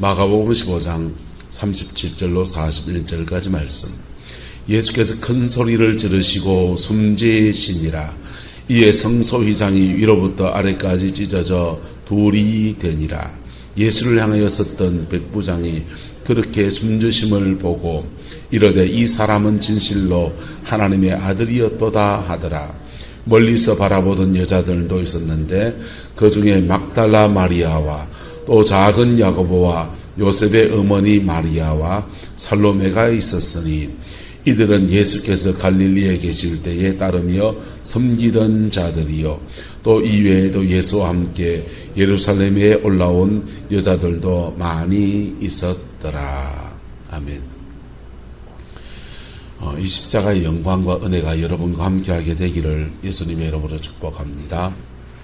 마가복음 15장 37절로 41절까지 말씀. 예수께서 큰 소리를 지르시고 숨지시니라. 이에 성소휘장이 위로부터 아래까지 찢어져 둘이 되니라. 예수를 향하여 섰던 백부장이 그렇게 숨지심을 보고 이르되 이 사람은 진실로 하나님의 아들이었도다 하더라. 멀리서 바라보던 여자들도 있었는데 그 중에 막달라 마리아와 또 작은 야고보와 요셉의 어머니 마리아와 살로메가 있었으니 이들은 예수께서 갈릴리에 계실 때에 따르며 섬기던 자들이요 또 이외에도 예수와 함께 예루살렘에 올라온 여자들도 많이 있었더라. 아멘. 이 십자가의 영광과 은혜가 여러분과 함께하게 되기를 예수님의 이름으로 축복합니다.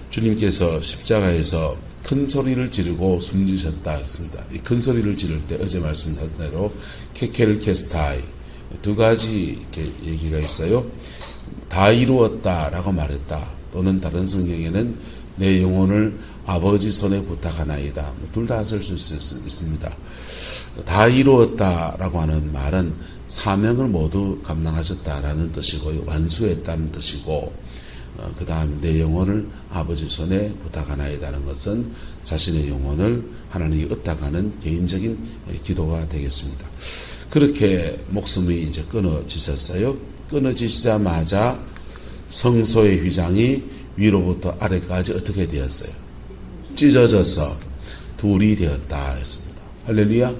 주님께서 십자가에서 큰 소리를 지르고 숨지셨다 했습니다. 이 큰 소리를 지를 때 어제 말씀드린 대로 케켈케스타이 두 가지 얘기가 있어요. 다 이루었다라고 말했다. 또는 다른 성경에는 내 영혼을 아버지 손에 부탁하나이다. 둘 다 쓸 수 있습니다. 다 이루었다라고 하는 말은 사명을 모두 감당하셨다라는 뜻이고 완수했다는 뜻이고 그 다음에 내 영혼을 아버지 손에 부탁하나이다는 것은 자신의 영혼을 하나님이 의탁하는 개인적인 기도가 되겠습니다. 그렇게 목숨이 이제 끊어지셨어요. 끊어지시자마자 성소의 휘장이 위로부터 아래까지 어떻게 되었어요? 찢어져서 둘이 되었다 했습니다. 할렐루야.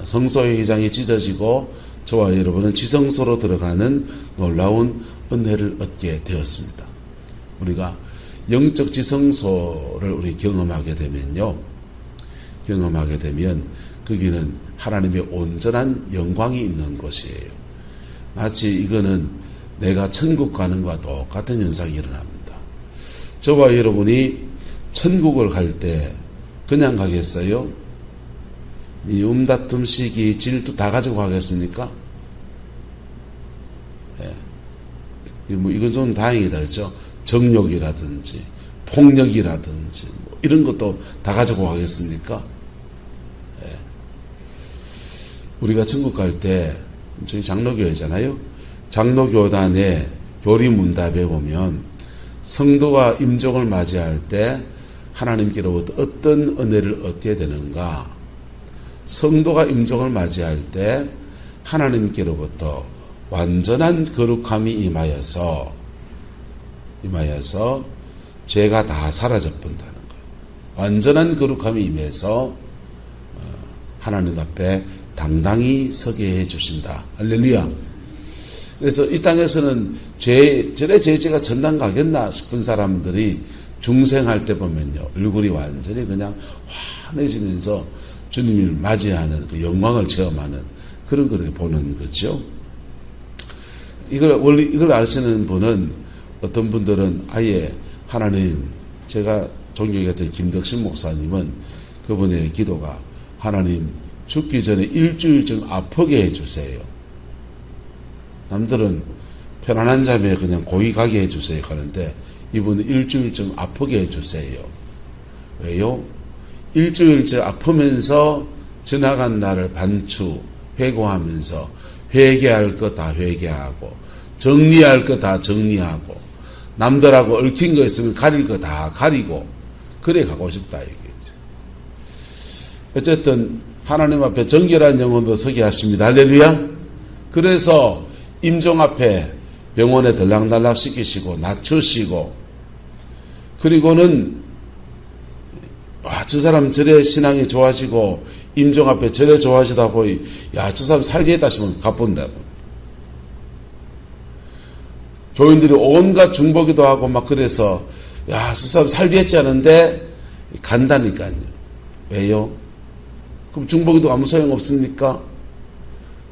성소의 휘장이 찢어지고 저와 여러분은 지성소로 들어가는 놀라운 은혜를 얻게 되었습니다. 우리가 영적 지성소를 우리 경험하게 되면요. 경험하게 되면 거기는 하나님의 온전한 영광이 있는 곳이에요. 마치 이거는 내가 천국 가는 것과 똑같은 현상이 일어납니다. 저와 여러분이 천국을 갈 때 그냥 가겠어요? 다툼, 시기, 질투 다 가지고 가겠습니까? 이건 좀 다행이다, 그렇죠? 정욕이라든지 폭력이라든지 이런 것도 다 가지고 가겠습니까? 우리가 천국 갈 때 저희 장로교회잖아요. 장로교단의 교리문답에 보면 성도가 임종을 맞이할 때 하나님께로부터 어떤 은혜를 얻게 되는가? 성도가 임종을 맞이할 때 하나님께로부터 완전한 거룩함이 임하여서 죄가 다 사라져 본다는 거예요. 완전한 거룩함이 임해서 하나님 앞에 당당히 서게 해주신다. 할렐루야. 그래서 이 땅에서는 저래 죄가 전당 가겠나 싶은 사람들이 중생할 때 보면요. 얼굴이 완전히 그냥 환해지면서 주님을 맞이하는 그 영광을 체험하는 그런 걸 보는 거죠. 이걸 아시는 분은 어떤 분들은 아예 하나님, 제가 존경했던 김덕신 목사님은 그분의 기도가 하나님 죽기 전에 일주일 좀 아프게 해주세요. 남들은 편안한 잠에 그냥 고이 가게 해주세요 하는데 이분은 일주일 좀 아프게 해주세요. 왜요? 일주일째 아프면서 지나간 날을 반추 회고하면서 회개할 거 다 회개하고 정리할 거 다 정리하고 남들하고 얽힌 거 있으면 가릴 거 다 가리고 그래 가고 싶다 이게. 어쨌든 하나님 앞에 정결한 영혼도 서게 하십니다. 할렐루야. 그래서 임종 앞에 병원에 들락날락 시키시고 낮추시고 그리고는 저 사람 저래 신앙이 좋아지고 임종 앞에 저래 좋아지다 보니 저 사람 살리겠다 싶으면 가본다고. 교인들이 온갖 중보기도 하고 막 그래서 저 사람 살리겠지 하는데 간다니까요. 왜요? 그럼 중보기도 아무 소용없습니까?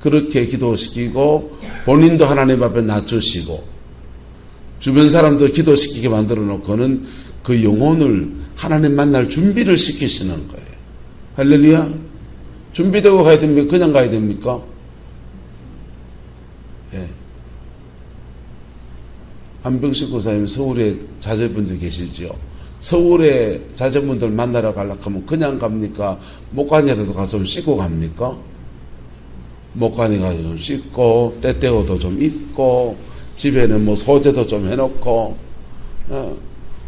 그렇게 기도시키고 본인도 하나님 앞에 낮추시고 주변 사람도 기도시키게 만들어 놓고는 그 영혼을 하나님 만날 준비를 시키시는 거예요. 할렐루야. 준비되고 가야 됩니까? 그냥 가야 됩니까? 안병식 고사님 서울에 자제분들 계시죠? 서울에 자제분들 만나러 가려고 하면 그냥 갑니까? 목간이라도 가서 좀 씻고 갑니까? 목간이 가서 좀 씻고 때때고도 좀 입고 집에는 뭐 소재도 좀 해놓고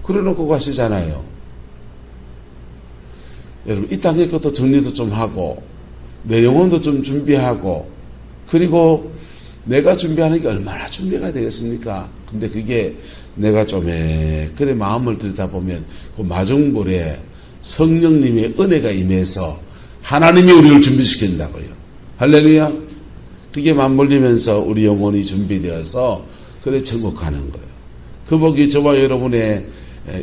그러놓고 가시잖아요. 여러분 이 땅의 것도 정리도 좀 하고 내 영혼도 좀 준비하고 그리고 내가 준비하는 게 얼마나 준비가 되겠습니까? 근데 그게 내가 좀 그래 마음을 들여다보면 그 마중물에 성령님의 은혜가 임해서 하나님이 우리를 준비시킨다고요. 할렐루야. 그게 맞물리면서 우리 영혼이 준비되어서 그래 천국 가는 거예요. 그 복이 저와 여러분의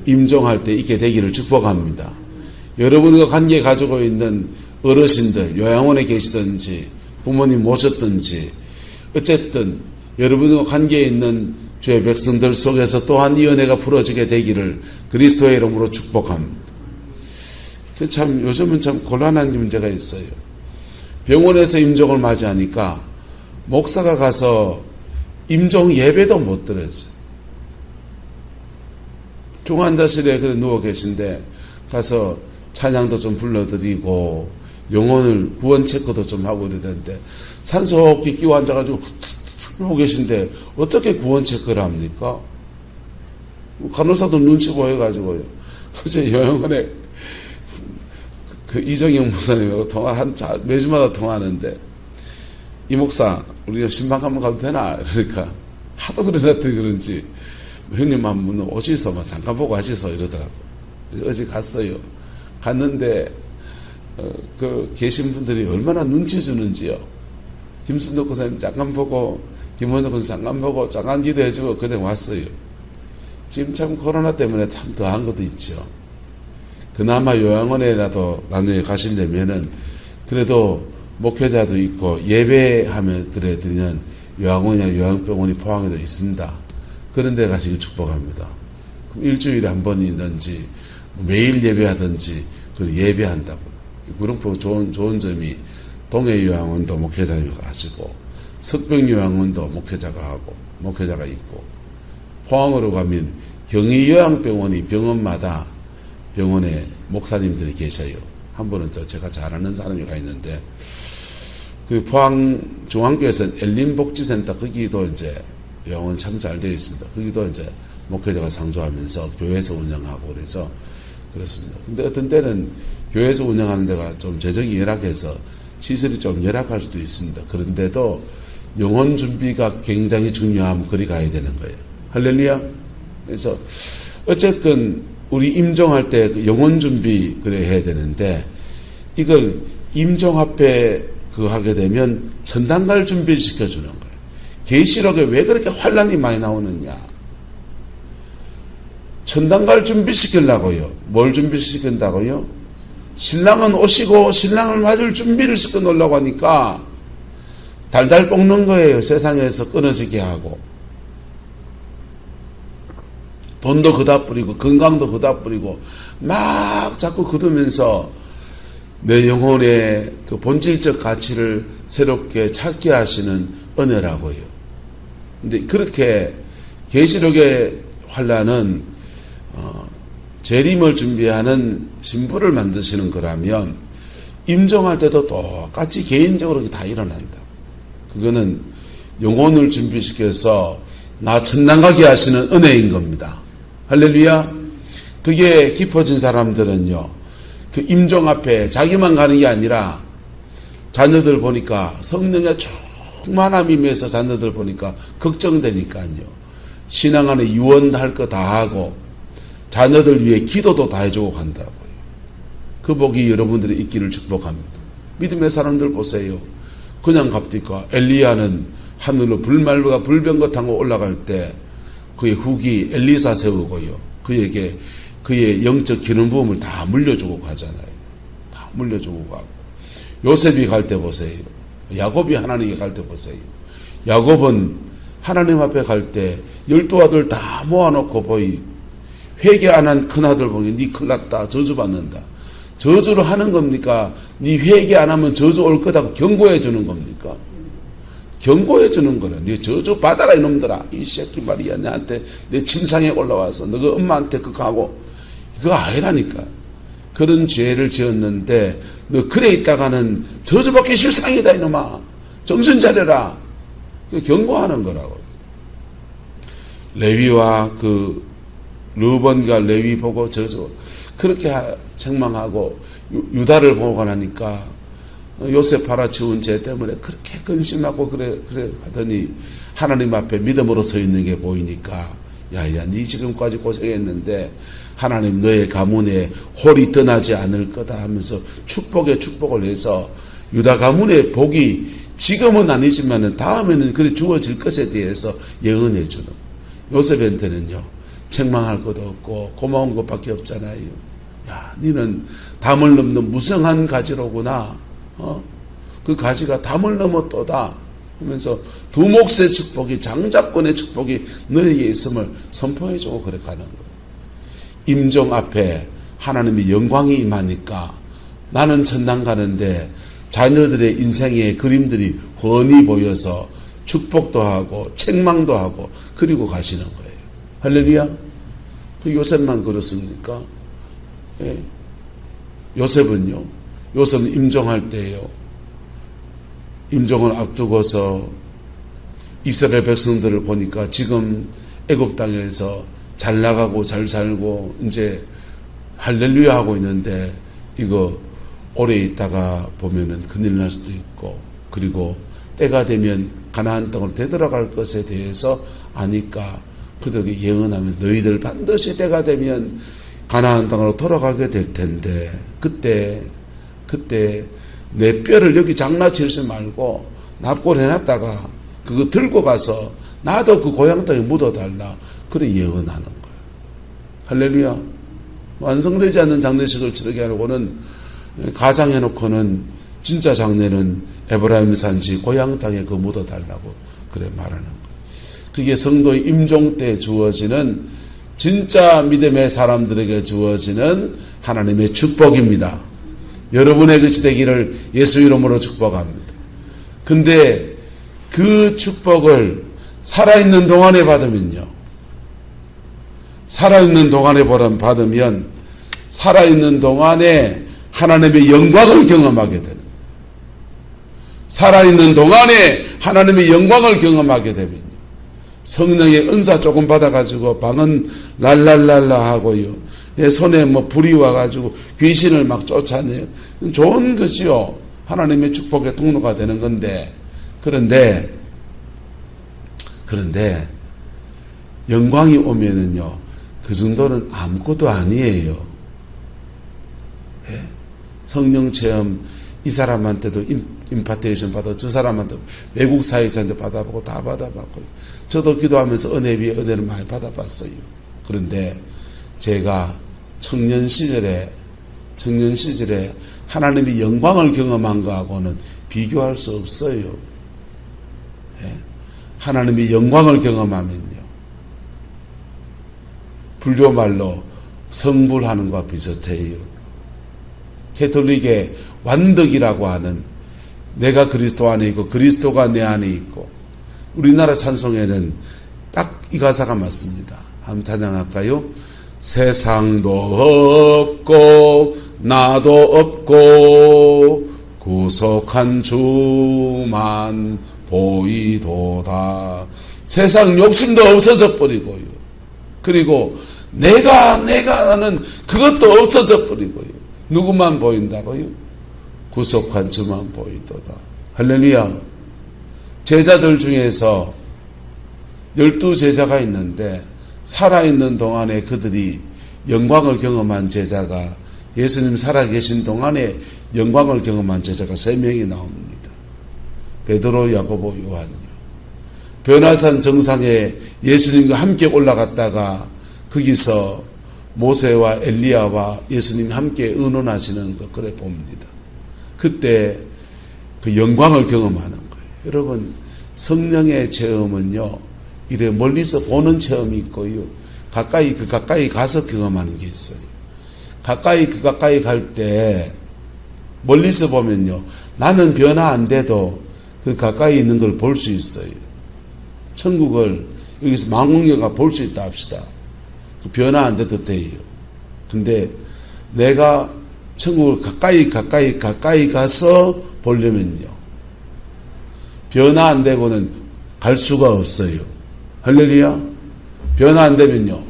임종할 때 있게 되기를 축복합니다. 여러분과 관계 가지고 있는 어르신들 요양원에 계시든지 부모님 모셨든지 어쨌든 여러분과 관계에 있는 주의 백성들 속에서 또한 이 은혜가 풀어지게 되기를 그리스도의 이름으로 축복합니다. 참 요즘은 참 곤란한 문제가 있어요. 병원에서 임종을 맞이하니까 목사가 가서 임종 예배도 못 드려요. 중환자실에 그래 누워 계신데 가서 찬양도 좀 불러드리고 영혼을 구원 체크도 좀 하고 이러던데 산소호흡기 끼고 앉아가지고 하고 계신데 어떻게 구원 체크를 합니까? 간호사도 눈치 보여가지고요. 어제 요양원에 그 이정영 목사님하고 매주마다 통화하는데 이 목사 우리가 신방 한번 가도 되나? 그러니까 하도 그러놨더니 그런지 형님 한번 오시서 잠깐 보고 하시소 이러더라고. 어제 갔어요. 갔는데 그 계신 분들이 얼마나 눈치 주는지요. 김순덕 목사님 잠깐 보고 김원덕 목사님 잠깐 보고 잠깐 기도해주고 그냥 왔어요. 지금 참 코로나 때문에 참 더한 것도 있죠. 그나마 요양원에라도 나중에 가시려면은 그래도 목회자도 있고 예배하며 드리는 요양원이나 요양병원이 포항에도 있습니다. 그런 데 가시길 축복합니다. 그럼 일주일에 한 번이든지 매일 예배하든지 그 예배한다고. 구릉포 좋은 점이 동해요양원도 목회자가 하시고 석병요양원도 목회자가 있고 포항으로 가면 경의요양병원이 병원마다 병원에 목사님들이 계셔요. 한 번은 또 제가 잘 아는 사람이 가 있는데 그 포항 중앙교회에서는 엘린복지센터 거기도 이제 요양원 참 잘 되어 있습니다. 거기도 이제 목회자가 상주하면서 교회에서 운영하고 그래서 그렇습니다. 근데 어떤 때는 교회에서 운영하는 데가 좀 재정이 열악해서 시설이 좀 열악할 수도 있습니다. 그런데도 영혼 준비가 굉장히 중요하면 그리 가야 되는 거예요. 할렐루야. 그래서 어쨌든 우리 임종할 때 영혼 준비 그래 해야 되는데 이걸 임종 앞에 그거 하게 되면 천당갈 준비시켜 주는 거예요. 계시록에 왜 그렇게 환란이 많이 나오느냐. 천당갈 준비시키려고요. 뭘 준비시킨다고요? 신랑은 오시고 신랑을 맞을 준비를 시켜 놓으려고 하니까 달달 볶는 거예요. 세상에서 끊어지게 하고 돈도 그다 뿌리고 건강도 그다 뿌리고 막 자꾸 거두면서 내 영혼의 그 본질적 가치를 새롭게 찾게 하시는 은혜라고요. 근데 그렇게 계시록의 환란은 재림을 준비하는 신부를 만드시는 거라면 임종할 때도 똑같이 개인적으로 다 일어난다. 그거는 영혼을 준비시켜서 나 천당 가게 하시는 은혜인 겁니다. 할렐루야. 그게 깊어진 사람들은요, 그 임종 앞에 자기만 가는 게 아니라 자녀들 보니까 성령의 충만함이 임해서 자녀들 보니까 걱정되니까요. 신앙 안에 유언할 거 다 하고 자녀들 위해 기도도 다 해주고 간다고요. 그 복이 여러분들이 있기를 축복합니다. 믿음의 사람들 보세요. 그냥 갑니까? 엘리야는 하늘로 불말과 불병거 타고 올라갈 때 그의 후기 엘리사 세우고요. 그에게 그의 영적 기름 부음을 다 물려주고 가잖아요. 다 물려주고 가고. 요셉이 갈 때 보세요. 야곱이 하나님께 갈 때 보세요. 야곱은 하나님 앞에 갈 때 12아들 다 모아놓고 보이 회개 안 한 큰아들 보니 니 큰일 났다. 저주받는다. 저주를 하는 겁니까? 니 회개 안 하면 저주 올 거다 경고해 주는 겁니까? 경고해 주는 거는 니 저주 받아라 이놈들아. 이 새끼 말이야. 나한테 내 침상에 올라와서 너가 엄마한테 그거 하고 그거 아니라니까. 그런 죄를 지었는데 너 그래 있다가는 저주받기 실상이다 이놈아. 정신 차려라. 경고하는 거라고. 레위와 그 르번과 레위 보고 저주 그렇게 책망하고 유다를 보고 나니까 요셉 팔아치운 죄 때문에 그렇게 근심하고 그래 하더니 하나님 앞에 믿음으로 서 있는 게 보이니까 야야 네 지금까지 고생했는데 하나님 너의 가문에 홀이 떠나지 않을 거다 하면서 축복에 축복을 해서 유다 가문의 복이 지금은 아니지만 다음에는 그래 주어질 것에 대해서 예언해 주는. 요셉한테는요 책망할 것도 없고 고마운 것밖에 없잖아요. 야 니는 담을 넘는 무성한 가지로구나. 그 가지가 담을 넘었도다 하면서 두 몫의 축복이 장자권의 축복이 너에게 있음을 선포해주고 그렇게 하는 거예요. 임종 앞에 하나님의 영광이 임하니까 나는 천당 가는데 자녀들의 인생의 그림들이 훤히 보여서 축복도 하고 책망도 하고 그리고 가시는 거예요. 할렐루야. 그 요셉만 그렇습니까? 예. 요셉은 임종할 때예요. 임종을 앞두고서 이스라엘 백성들을 보니까 지금 애굽 땅에서 잘 나가고 잘 살고 이제 할렐루야 하고 있는데 이거 오래 있다가 보면은 큰일 날 수도 있고 그리고 때가 되면 가나안 땅으로 되돌아갈 것에 대해서 아니까 그들에게 예언하면 너희들 반드시 때가 되면 가나안 땅으로 돌아가게 될 텐데 그때 내 뼈를 여기 장난치지 말고 납골해놨다가 그거 들고 가서 나도 그 고향 땅에 묻어달라. 그래 예언하는 거예요. 할렐루야. 완성되지 않는 장례식을 치르게 하려고는 가장해놓고는 진짜 장례는 에브라임 산지 고향 땅에 그 묻어달라고 그래 말하는 거예요. 그게 성도의 임종 때 주어지는 진짜 믿음의 사람들에게 주어지는 하나님의 축복입니다. 여러분의 것이 되기를 예수 이름으로 축복합니다. 근데 그 축복을 살아있는 동안에 받으면요. 살아있는 동안에 받으면 살아있는 동안에 하나님의 영광을 경험하게 되는 살아있는 동안에 하나님의 영광을 경험하게 되면요. 성령의 은사 조금 받아가지고 방은 랄랄랄라 하고요. 손에 불이 와가지고 귀신을 막 쫓아내요. 좋은 것이요. 하나님의 축복의 통로가 되는 건데, 그런데 영광이 오면은요, 그 정도는 아무것도 아니에요. 예? 성령 체험, 이 사람한테도 임파테이션 받아, 저 사람한테 외국 사역자한테 받아보고 다 받아봤고, 저도 기도하면서 은혜 위에 은혜를 많이 받아봤어요. 그런데 제가 청년 시절에 하나님의 영광을 경험한 거하고는 비교할 수 없어요. 예? 하나님의 영광을 경험하면요. 불교말로 성불하는 것과 비슷해요. 캐톨릭의 완덕이라고 하는 내가 그리스도 안에 있고 그리스도가 내 안에 있고 우리나라 찬송에는 딱 이 가사가 맞습니다. 한번 찬양할까요? 세상도 없고 나도 없고 구속한 주만 보이도다. 세상 욕심도 없어져 버리고요. 그리고 내가 하는 그것도 없어져 버리고요. 누구만 보인다고요? 구속한 주만 보이도다. 할렐루야. 제자들 중에서 12제자가 있는데 살아있는 동안에 그들이 영광을 경험한 제자가 예수님 살아계신 동안에 영광을 경험한 제자가 3명이 나옵니다. 베드로, 야고보, 요한요. 변화산 정상에 예수님과 함께 올라갔다가 거기서 모세와 엘리야와 예수님이 함께 의논하시는 것 그래 봅니다. 그때 그 영광을 경험하는 거예요. 여러분 성령의 체험은요 이래 멀리서 보는 체험이 있고요 가까이 가서 경험하는 게 있어요. 가까이 갈 때 멀리서 보면요 나는 변화 안 돼도 그 가까이 있는 걸 볼 수 있어요. 천국을 여기서 망원경가 볼 수 있다 합시다. 그 변화 안 돼도 돼요. 근데 내가 천국을 가까이 가서 보려면요, 변화 안 되고는 갈 수가 없어요. 할렐루야. 변화 안 되면요,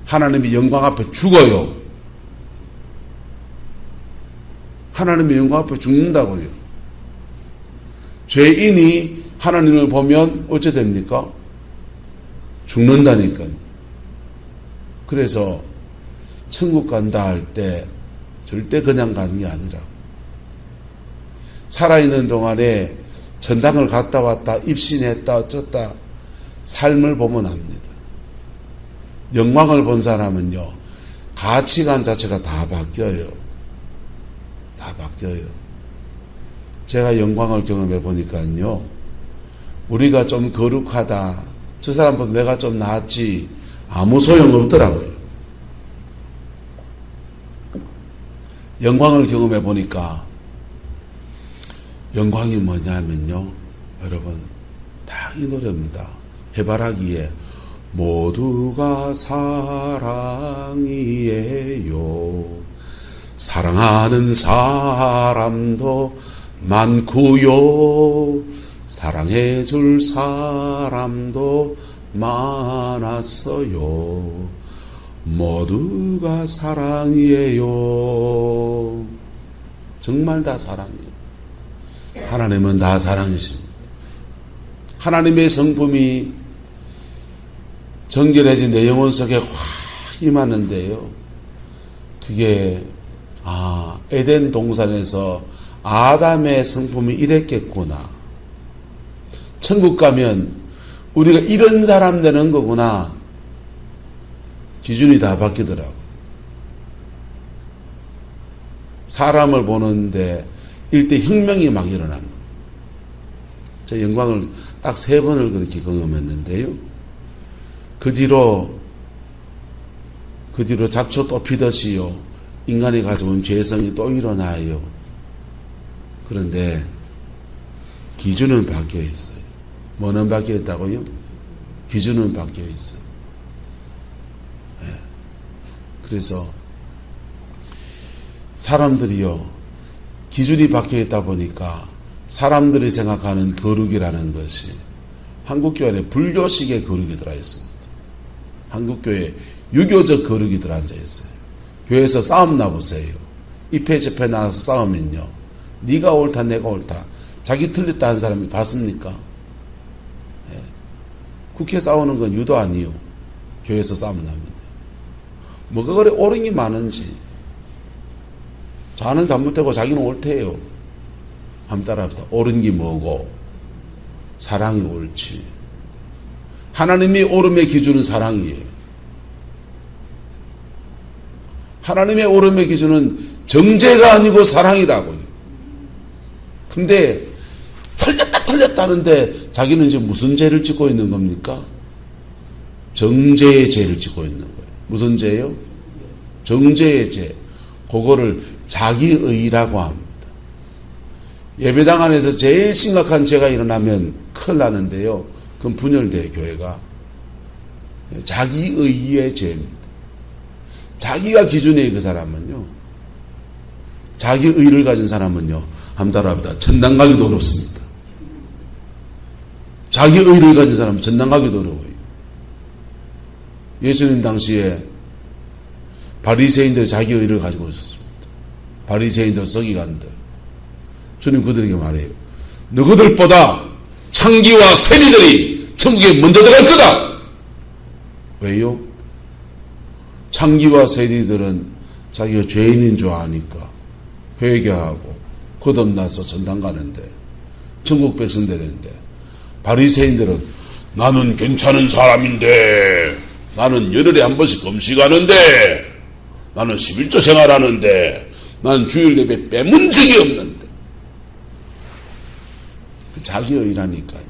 하나님의 영광 앞에 죽어요. 하나님의 영광 앞에 죽는다고요. 죄인이 하나님을 보면 어째 됩니까? 죽는다니까요. 그래서 천국 간다 할 때 절대 그냥 가는 게 아니라, 살아있는 동안에 전당을 갔다 왔다, 입신했다, 어쩌다, 삶을 보면 압니다. 영광을 본 사람은요, 가치관 자체가 다 바뀌어요. 다 바뀌어요. 제가 영광을 경험해 보니까요, 우리가 좀 거룩하다, 저 사람보다 내가 좀 낫지, 아무 소용없더라고요. 영광을 경험해 보니까, 영광이 뭐냐면요, 여러분, 딱 이 노래입니다. 해바라기에 모두가 사랑이에요. 사랑하는 사람도 많고요. 사랑해 줄 사람도 많았어요. 모두가 사랑이에요. 정말 다 사랑이에요. 하나님은 다 사랑이십니다. 하나님의 성품이 정결해진 내 영혼 속에 확 임하는데요, 그게 에덴 동산에서 아담의 성품이 이랬겠구나, 천국 가면 우리가 이런 사람 되는 거구나, 기준이 다 바뀌더라고. 사람을 보는데 일대 혁명이 막 일어나는 거예요. 저 영광을 딱 3번을 그렇게 경험했는데요, 그 뒤로 잡초 또 피듯이요, 인간이 가져온 죄성이 또 일어나요. 그런데 기준은 바뀌어 있어요. 뭐는 바뀌어 있다고요? 기준은 바뀌어 있어요. 네. 그래서 사람들이요, 기준이 바뀌어 있다 보니까 사람들이 생각하는 거룩이라는 것이 한국교회 안에 불교식의 거룩이 들어있습니다. 한국교회 유교적 거룩이 들어앉아 있어요. 교회에서 싸움 나보세요. 입회 집회 나와서 싸우면요, 네가 옳다 내가 옳다, 자기 틀렸다 하는 사람이 봤습니까? 네. 국회 싸우는 건 유도 아니요, 교회에서 싸움 나면. 뭐가 그래 옳은 게 많은지, 자는 잘못되고 자기는 옳대요. 한번 따라합시다. 옳은 게 뭐고? 사랑이 옳지. 하나님이 옳음의 기준은 사랑이에요. 하나님의 옳음의 기준은 정죄가 아니고 사랑이라고요. 근데 틀렸다 하는데 자기는 지금 무슨 죄를 짓고 있는 겁니까? 정죄의 죄를 짓고 있는 거예요. 무슨 죄요? 정죄의 죄. 그거를 자기의라고 합니다. 예배당 안에서 제일 심각한 죄가 일어나면 큰일 나는데요, 그건 분열돼요, 교회가. 자기의의 죄입니다. 자기가 기준이에요. 그 사람은요, 자기의를 가진 사람은요, 한번 따라합니다. 천당 가기도 어렵습니다. 자기의를 가진 사람은 천당 가기도 어려워요. 예수님 당시에 바리새인들이 자기의를 가지고 있었습니다. 바리새인들, 서기관들. 주님 그들에게 말해요. 너희들보다 창기와 세리들이 천국에 먼저 들어갈 거다. 왜요? 창기와 세리들은 자기가 죄인인 줄 아니까 회개하고 거듭나서 전당 가는데, 천국 백성 되는데, 바리새인들은 나는 괜찮은 사람인데, 나는 열흘에 한 번씩 금식하는데, 나는 11조 생활하는데, 나는 주일 예배 빼문 적이 없는데. 자기의라니까요.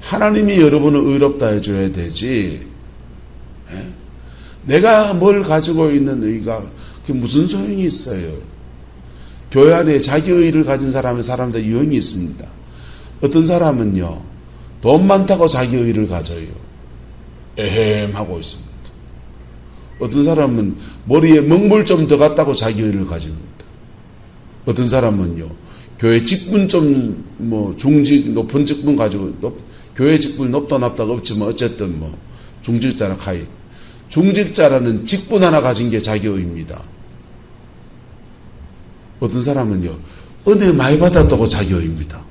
하나님이 여러분을 의롭다 해줘야 되지, 내가 뭘 가지고 있는 의가 그게 무슨 소용이 있어요. 교회 안에 자기의를 가진 사람들 유형이 있습니다. 어떤 사람은요, 돈 많다고 자기의를 가져요. 에헴 하고 있습니다. 어떤 사람은 머리에 먹물 좀 더 갔다고 자기의를 가집니다. 어떤 사람은요, 교회 직분 좀, 중직, 높은 직분 가지고, 교회 직분 높다 높다가 없지만 어쨌든 중직자나 가입. 중직자라는 직분 하나 가진 게 자기의입니다. 어떤 사람은요, 은혜 많이 받았다고 자기의입니다.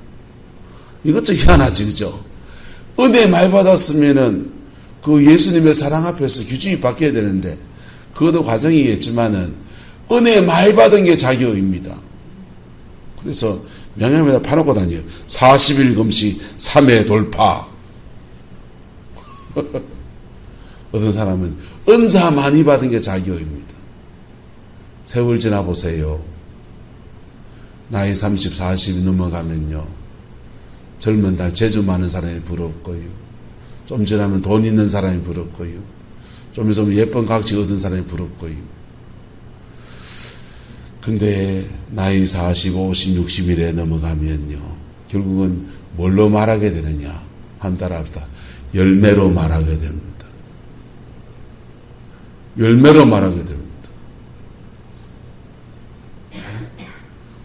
이것 좀 희한하지, 그죠? 은혜 많이 받았으면은 그 예수님의 사랑 앞에서 규칙이 바뀌어야 되는데, 그것도 과정이겠지만은, 은혜 많이 받은 게 자기의입니다. 그래서 명함에다 파놓고 다녀요. 40일 금식 3회 돌파. 어떤 사람은 은사 많이 받은 게 자기의입니다. 세월 지나보세요. 나이 30, 40이 넘어가면요, 젊은 날 재주 많은 사람이 부럽고요, 좀 지나면 돈 있는 사람이 부럽고요, 좀 있으면 예쁜 각지 얻은 사람이 부럽고요. 근데 나이 40, 50, 60일에 넘어가면요, 결국은 뭘로 말하게 되느냐 한 따라합시다. 열매로 말하게 됩니다. 열매로 말하게 됩니다.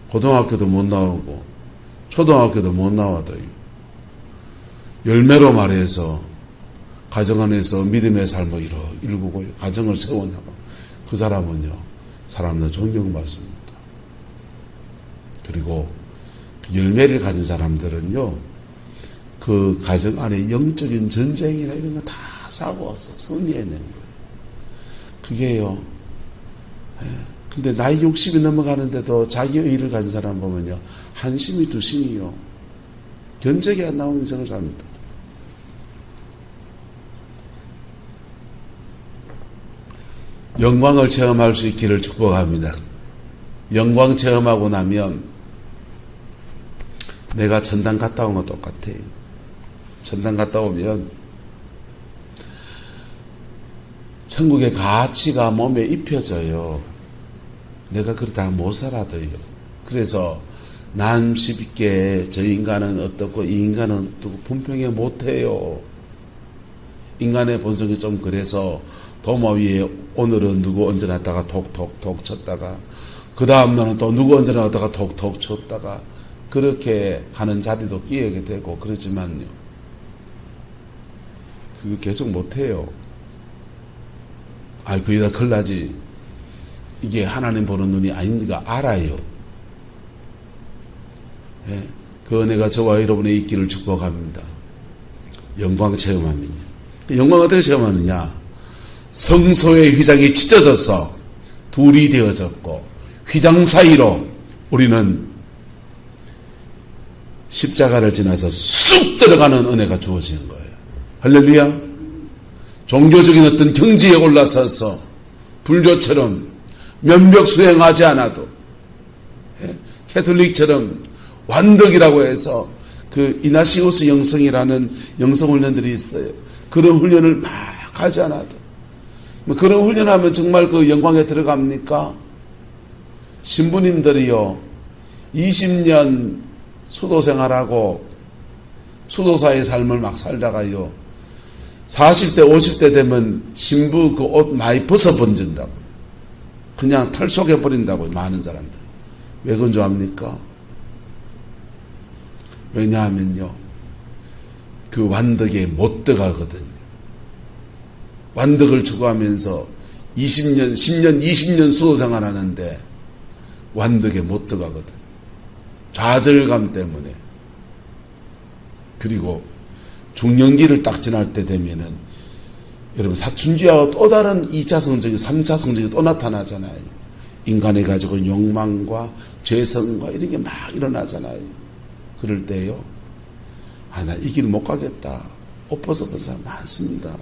고등학교도 못 나오고 초등학교도 못 나와도요, 열매로 말해서 가정 안에서 믿음의 삶을 이루고요, 가정을 세워나가. 그 사람은요, 사람들 존경받습니다. 그리고 열매를 가진 사람들은요, 그 가정 안에 영적인 전쟁이나 이런 거 다 싸워서 승리해낸 거예요. 그게요. 근데 나이 60이 넘어가는데도 자기 의를 가진 사람 보면요, 한심이 두심이요, 견적이 안 나오는 인생을 삽니다. 영광을 체험할 수 있기를 축복합니다. 영광 체험하고 나면 내가 천당 갔다 온 거 똑같아요. 천당 갔다 오면 천국의 가치가 몸에 입혀져요. 내가 그렇다 못 살아도요. 그래서 남 쉽게 저 인간은 어떻고 이 인간은 어떻고 분평해 못해요. 인간의 본성이 좀 그래서 도마 위에 오늘은 누구 얹어놨다가 톡톡톡 쳤다가, 그 다음 날은 또 누구 얹어놨다가 톡톡 쳤다가, 그렇게 하는 자리도 끼게 되고 그러지만요, 그거 계속 못해요. 그이다 큰일 나지. 이게 하나님 보는 눈이 아닌가 알아요. 예? 그 은혜가 저와 여러분의 있기를 축복합니다. 영광 체험하면요. 영광 어떻게 체험하느냐? 성소의 휘장이 찢어져서 둘이 되어졌고, 휘장 사이로 우리는 십자가를 지나서 쑥 들어가는 은혜가 주어지는 거예요. 할렐루야. 종교적인 어떤 경지에 올라서서 불교처럼 면벽 수행하지 않아도, 캐톨릭처럼 완덕이라고 해서 그 이나시우스 영성이라는 영성훈련들이 있어요. 그런 훈련을 막 하지 않아도, 그런 훈련하면 정말 그 영광에 들어갑니까? 신부님들이요, 20년 수도 생활하고 수도사의 삶을 막 살다가요, 40대 50대 되면 신부 그 옷 많이 벗어번진다고, 그냥 탈속해버린다고, 많은 사람들. 왜 그런 줄 압니까? 왜냐하면요, 그 완덕에 못 들어가거든요. 완덕을 추구하면서 20년, 10년, 20년 수도 생활하는데 완덕에 못 들어가거든. 좌절감 때문에. 그리고 중년기를 딱 지날 때 되면은, 여러분, 사춘기하고 또 다른 2차 성적이, 3차 성적이 또 나타나잖아요. 인간이 가지고 욕망과 죄성과 이런 게 막 일어나잖아요. 그럴 때요, 나 이 길 못 가겠다, 옷 벗어버린 사람 많습니다.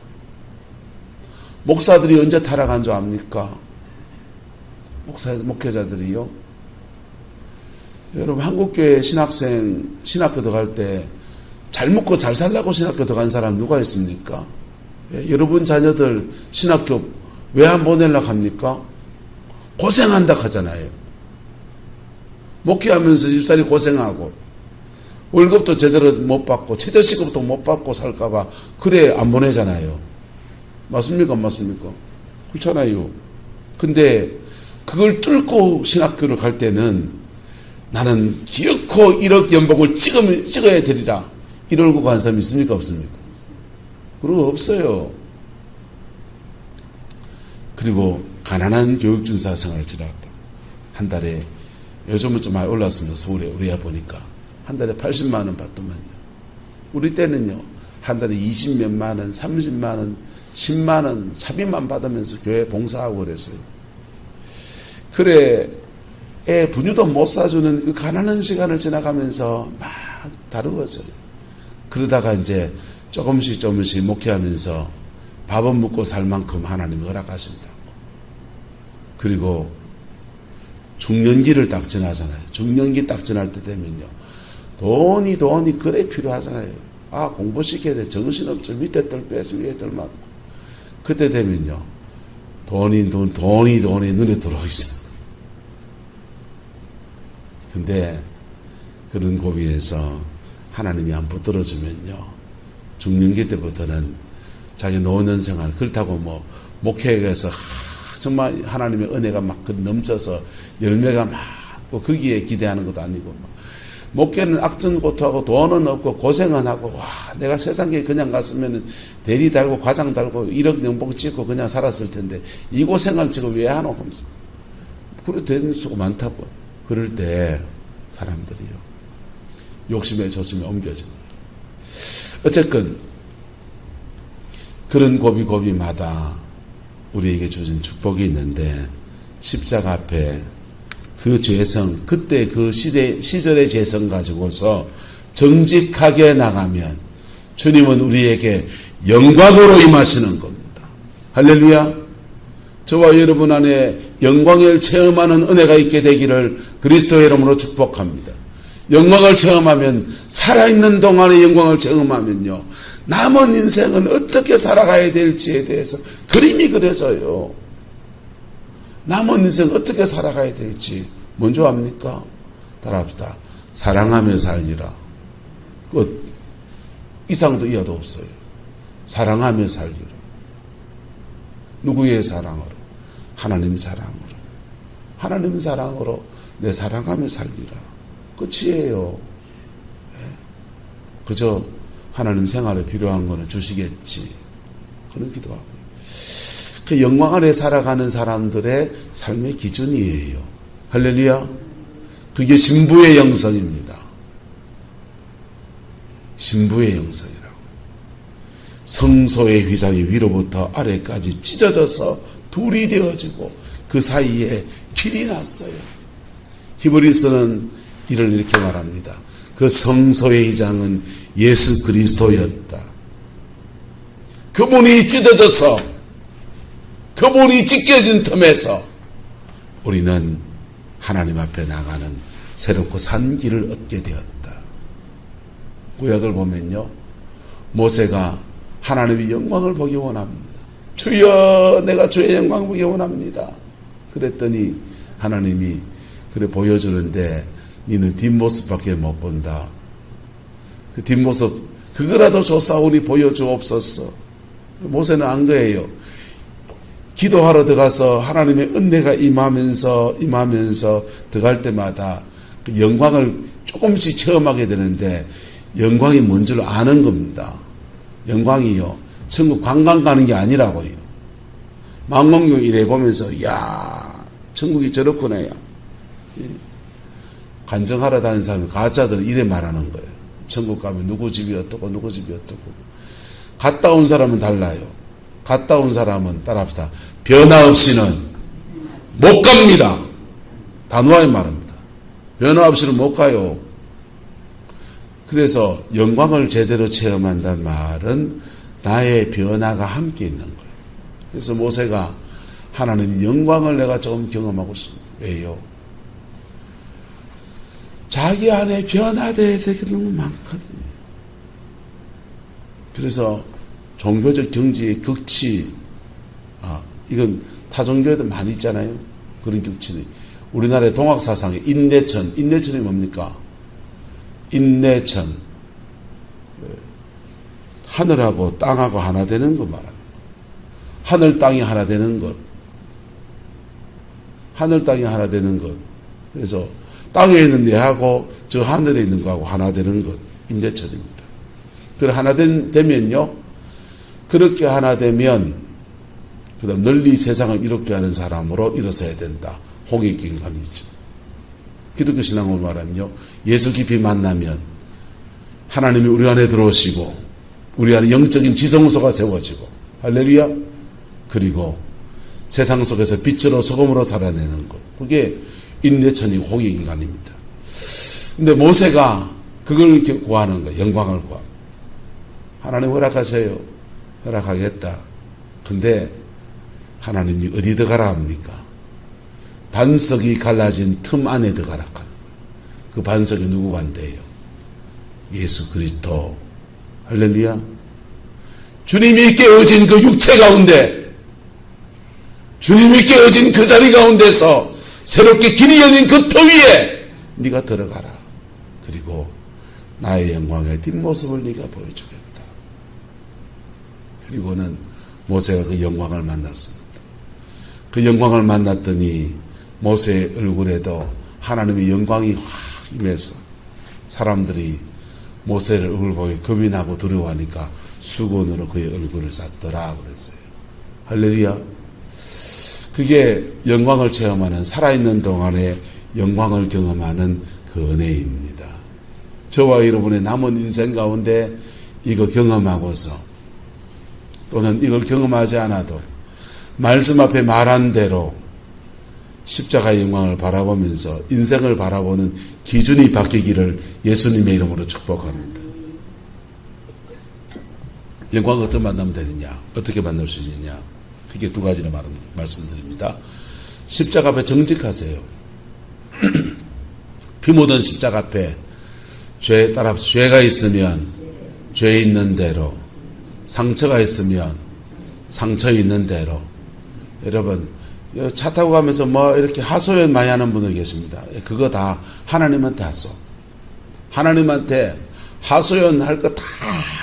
목사들이 언제 타락한 줄 압니까? 목회자들이요. 여러분, 한국교회 신학교 들어갈 때 잘 먹고 잘 살라고 신학교 들어간 사람 누가 있습니까? 여러분 자녀들 신학교 왜 안 보내려고 합니까? 고생한다 하잖아요. 목회하면서 집살이 고생하고 월급도 제대로 못 받고 최저시급도 못 받고 살까봐 그래 안 보내잖아요. 맞습니까? 안 맞습니까? 그렇잖아요. 근데 그걸 뚫고 신학교를 갈 때는 나는 기어코 1억 연봉을 찍어야 되리라 이러고 간 사람이 있습니까? 없습니까? 그런 거 없어요. 그리고 가난한 교육준사 생활을 지났다. 한 달에 요즘은 좀 많이 올랐습니다. 서울에 우리 애 보니까 한 달에 80만 원 받더만요. 우리 때는요 한 달에 20몇만 원, 30만 원, 10만 원 사비만 받으면서 교회 봉사하고 그랬어요. 그래 애 분유도 못 사주는 그 가난한 시간을 지나가면서 막 다루어져요. 그러다가 이제 조금씩 목회하면서 밥은 먹고 살 만큼 하나님이 허락하신다고. 그리고 중년기를 딱 지나잖아요. 중년기 딱 지날 때 되면요 돈이 그래 필요하잖아요. 아 공부시켜야 돼. 정신없죠. 밑에 뜰 빼서 위에 뜰 맞고. 그때 되면요 돈이 눈에 들어오기 시작해요. 근데 그런 고비에서 하나님이 안 붙들어주면요 중년기 때부터는 자기 노년 생활 그렇다고 뭐 목회에서 정말 하나님의 은혜가 막 넘쳐서 열매가 많고 거기에 기대하는 것도 아니고 목회는 악전고투하고 돈은 없고 고생은 하고 와 내가 세상에 그냥 갔으면 대리 달고 과장 달고 1억 연봉 찍고 그냥 살았을 텐데 이 고생을 지금 왜 하노 하면서 그래 되는 수가 많다고. 그럴 때 사람들이요 욕심의 조짐에 옮겨지는 거예요. 어쨌건 그런 고비마다 우리에게 주어진 축복이 있는데 십자가 앞에 그 죄성 그때 그 시절의 죄성 가지고서 정직하게 나가면 주님은 우리에게 영광으로 임하시는 겁니다. 할렐루야. 저와 여러분 안에 영광을 체험하는 은혜가 있게 되기를 그리스도의 이름으로 축복합니다. 영광을 체험하면 살아있는 동안의 영광을 체험하면요 남은 인생은 어떻게 살아가야 될지에 대해서 그림이 그려져요. 남은 인생 어떻게 살아가야 될지 뭔지 압니까? 따라합시다. 사랑하며 살리라. 끝. 이상도 이하도 없어요. 사랑하며 살리라. 누구의 사랑으로? 하나님 사랑으로. 하나님 사랑으로 내 사랑하며 살리라. 끝이에요. 그저 하나님 생활에 필요한 거는 주시겠지. 그런 기도하고. 그 영광 아래 살아가는 사람들의 삶의 기준이에요. 할렐루야. 그게 신부의 영성입니다. 신부의 영성이라고. 성소의 휘장이 위로부터 아래까지 찢어져서 둘이 되어지고 그 사이에 길이 났어요. 히브리서는 이를 이렇게 말합니다. 그 성소의 휘장은 예수 그리스도였다. 그분이 찢어져서 그분이 찢겨진 틈에서 우리는 하나님 앞에 나가는 새롭고 산 길을 얻게 되었다. 구약을 보면요 모세가 하나님의 영광을 보기 원합니다. 주여 내가 주의 영광 보기 원합니다. 그랬더니 하나님이 그래 보여주는데 니는 뒷모습밖에 못 본다. 그 뒷모습 그거라도 조사오니 보여주옵소서. 모세는 안 거예요. 기도하러 들어가서 하나님의 은혜가 임하면서 들어갈 때마다 그 영광을 조금씩 체험하게 되는데 영광이 뭔 줄 아는 겁니다. 영광이요 천국 관광 가는 게 아니라고요. 망원경 이래 보면서 야 천국이 저렇구나. 야. 간증하러 다니는 사람은 가짜들은 이래 말하는 거예요. 천국 가면 누구 집이 어떻고 누구 집이 어떻고. 갔다 온 사람은 달라요. 갔다 온 사람은 따라합시다. 변화 없이는 못 갑니다. 단호하게 말합니다. 변화 없이는 못 가요. 그래서 영광을 제대로 체험한다는 말은 나의 변화가 함께 있는 거예요. 그래서 모세가 하나님 영광을 내가 조금 경험하고 있습니다. 왜요? 자기 안에 변화돼야 될 게 너무 많거든요. 그래서 종교적 경지의 극치, 이건 타종교에도 많이 있잖아요. 그런 극치는. 우리나라의 동학사상의 인내천, 인내천이 뭡니까? 인내천. 하늘하고 땅하고 하나 되는 거 말합니다. 하늘 땅이 하나 되는 것. 하늘 땅이 하나 되는 것. 그래서 땅에 있는 내하고 저 하늘에 있는 거하고 하나 되는 것. 임재천입니다. 그래 하나 되면요. 그렇게 하나 되면 그다음 널리 세상을 이롭게 하는 사람으로 일어서야 된다. 홍익인간이죠. 기독교 신앙으로 말하면요. 예수 깊이 만나면 하나님이 우리 안에 들어오시고 우리 안에 영적인 지성소가 세워지고 할렐루야. 그리고 세상 속에서 빛으로 소금으로 살아내는 것. 그게 인내천이고 홍익인간입니다. 근데 모세가 그걸 이렇게 구하는 거예요. 영광을 구하. 하나님 허락하세요. 허락하겠다. 근데 하나님이 어디 들어가라 합니까? 반석이 갈라진 틈 안에 들어가라. 그 반석이 누구 간대요? 예수 그리스도. 할렐루야. 주님이 깨어진 그 육체 가운데, 주님이 깨어진 그 자리 가운데서 새롭게 길이 열린 그 터 위에 네가 들어가라. 그리고 나의 영광의 뒷모습을 네가 보여주겠다. 그리고는 모세가 그 영광을 만났습니다. 그 영광을 만났더니 모세의 얼굴에도 하나님의 영광이 확 임해서 사람들이 모세를 얼굴 보고 겁이 나고 두려워하니까 수건으로 그의 얼굴을 쌌더라 그랬어요. 할렐루야. 그게 영광을 체험하는, 살아있는 동안에 영광을 경험하는 그 은혜입니다. 저와 여러분의 남은 인생 가운데 이거 경험하고서 또는 이걸 경험하지 않아도 말씀 앞에 말한 대로 십자가의 영광을 바라보면서 인생을 바라보는 기준이 바뀌기를 예수님의 이름으로 축복합니다. 영광을 어떻게 만나면 되느냐? 어떻게 만날 수 있느냐? 크게 두 가지를 말씀드립니다. 십자가 앞에 정직하세요. 피 묻은 십자가 앞에 죄가 있으면 죄 있는 대로, 상처가 있으면 상처 있는 대로. 여러분 차 타고 가면서 뭐 이렇게 하소연 많이 하는 분들 계십니다. 그거 다 하나님한테 하소. 하나님한테 하소연 할 거 다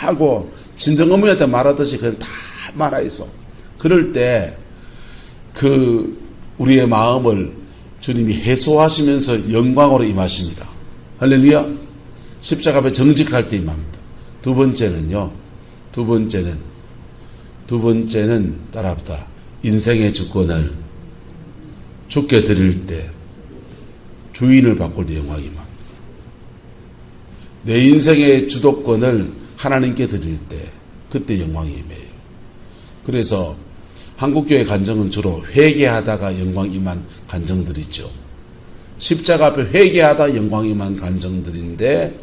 하고 진정 어머니한테 말하듯이 그냥 다 말하 있어. 그럴 때 그 우리의 마음을 주님이 해소하시면서 영광으로 임하십니다. 할렐루야. 십자가 앞에 정직할 때 임합니다. 두 번째는 따라합시다. 인생의 주권을 주께 드릴 때 주인을 바꿀 때 영광이 임합니다. 내 인생의 주도권을 하나님께 드릴 때 그때 영광이 임해요. 그래서 한국교회 간증은 주로 회개하다가 영광 임한 간증들이죠. 십자가 앞에 회개하다 영광 임한 간증들인데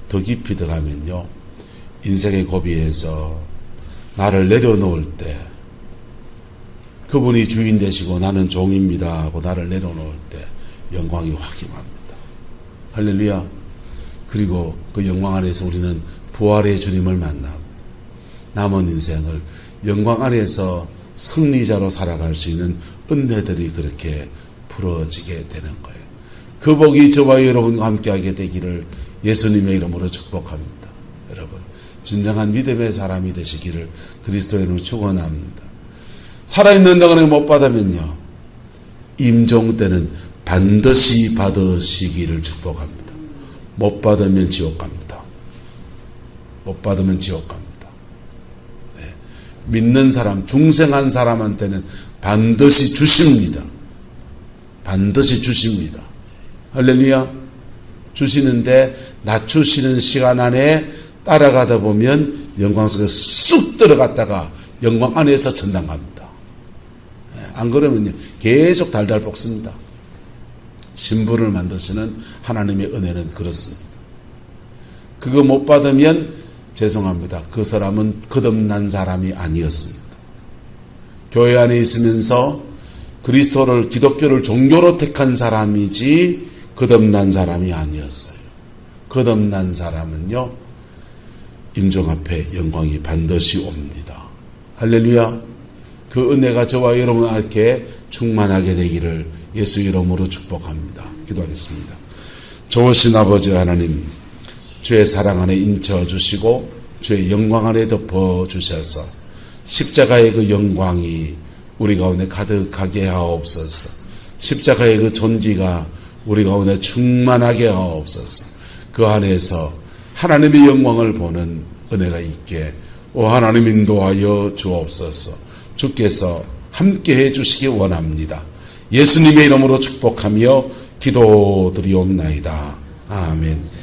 더 깊이 들어가면요. 인생의 고비에서 나를 내려놓을 때 그분이 주인 되시고 나는 종입니다 하고 나를 내려놓을 때 영광이 확 임합니다. 할렐루야. 그리고 그 영광 안에서 우리는 부활의 주님을 만나고 남은 인생을 영광 안에서 승리자로 살아갈 수 있는 은혜들이 그렇게 풀어지게 되는 거예요. 그 복이 저와 여러분과 함께하게 되기를 예수님의 이름으로 축복합니다. 여러분 진정한 믿음의 사람이 되시기를 그리스도의 이름으로 축원합니다. 살아있는 동안에 못 받으면요 임종 때는 반드시 받으시기를 축복합니다. 못 받으면 지옥 갑니다. 못 받으면 지옥 갑니다. 네. 믿는 사람, 중생한 사람한테는 반드시 주십니다. 반드시 주십니다. 할렐루야. 주시는데 낮추시는 시간 안에 따라가다 보면 영광 속에 쑥 들어갔다가 영광 안에서 천당 갑니다. 안 그러면요 계속 달달 볶습니다. 신부를 만드시는 하나님의 은혜는 그렇습니다. 그거 못 받으면 죄송합니다. 그 사람은 거듭난 사람이 아니었습니다. 교회 안에 있으면서 그리스도를, 기독교를 종교로 택한 사람이지 거듭난 사람이 아니었어요. 거듭난 사람은요 임종 앞에 영광이 반드시 옵니다. 할렐루야. 그 은혜가 저와 여러분에게 충만하게 되기를 예수 이름으로 축복합니다. 기도하겠습니다. 좋으신 아버지 하나님, 주의 사랑 안에 인쳐 주시고 주의 영광 안에 덮어 주셔서 십자가의 그 영광이 우리 가운데 가득하게 하옵소서. 십자가의 그 존귀가 우리 가운데 충만하게 하옵소서. 그 안에서 하나님의 영광을 보는 은혜가 있게 하나님 인도하여 주옵소서. 주께서 함께해 주시기 원합니다. 예수님의 이름으로 축복하며 기도드리옵나이다. 아멘.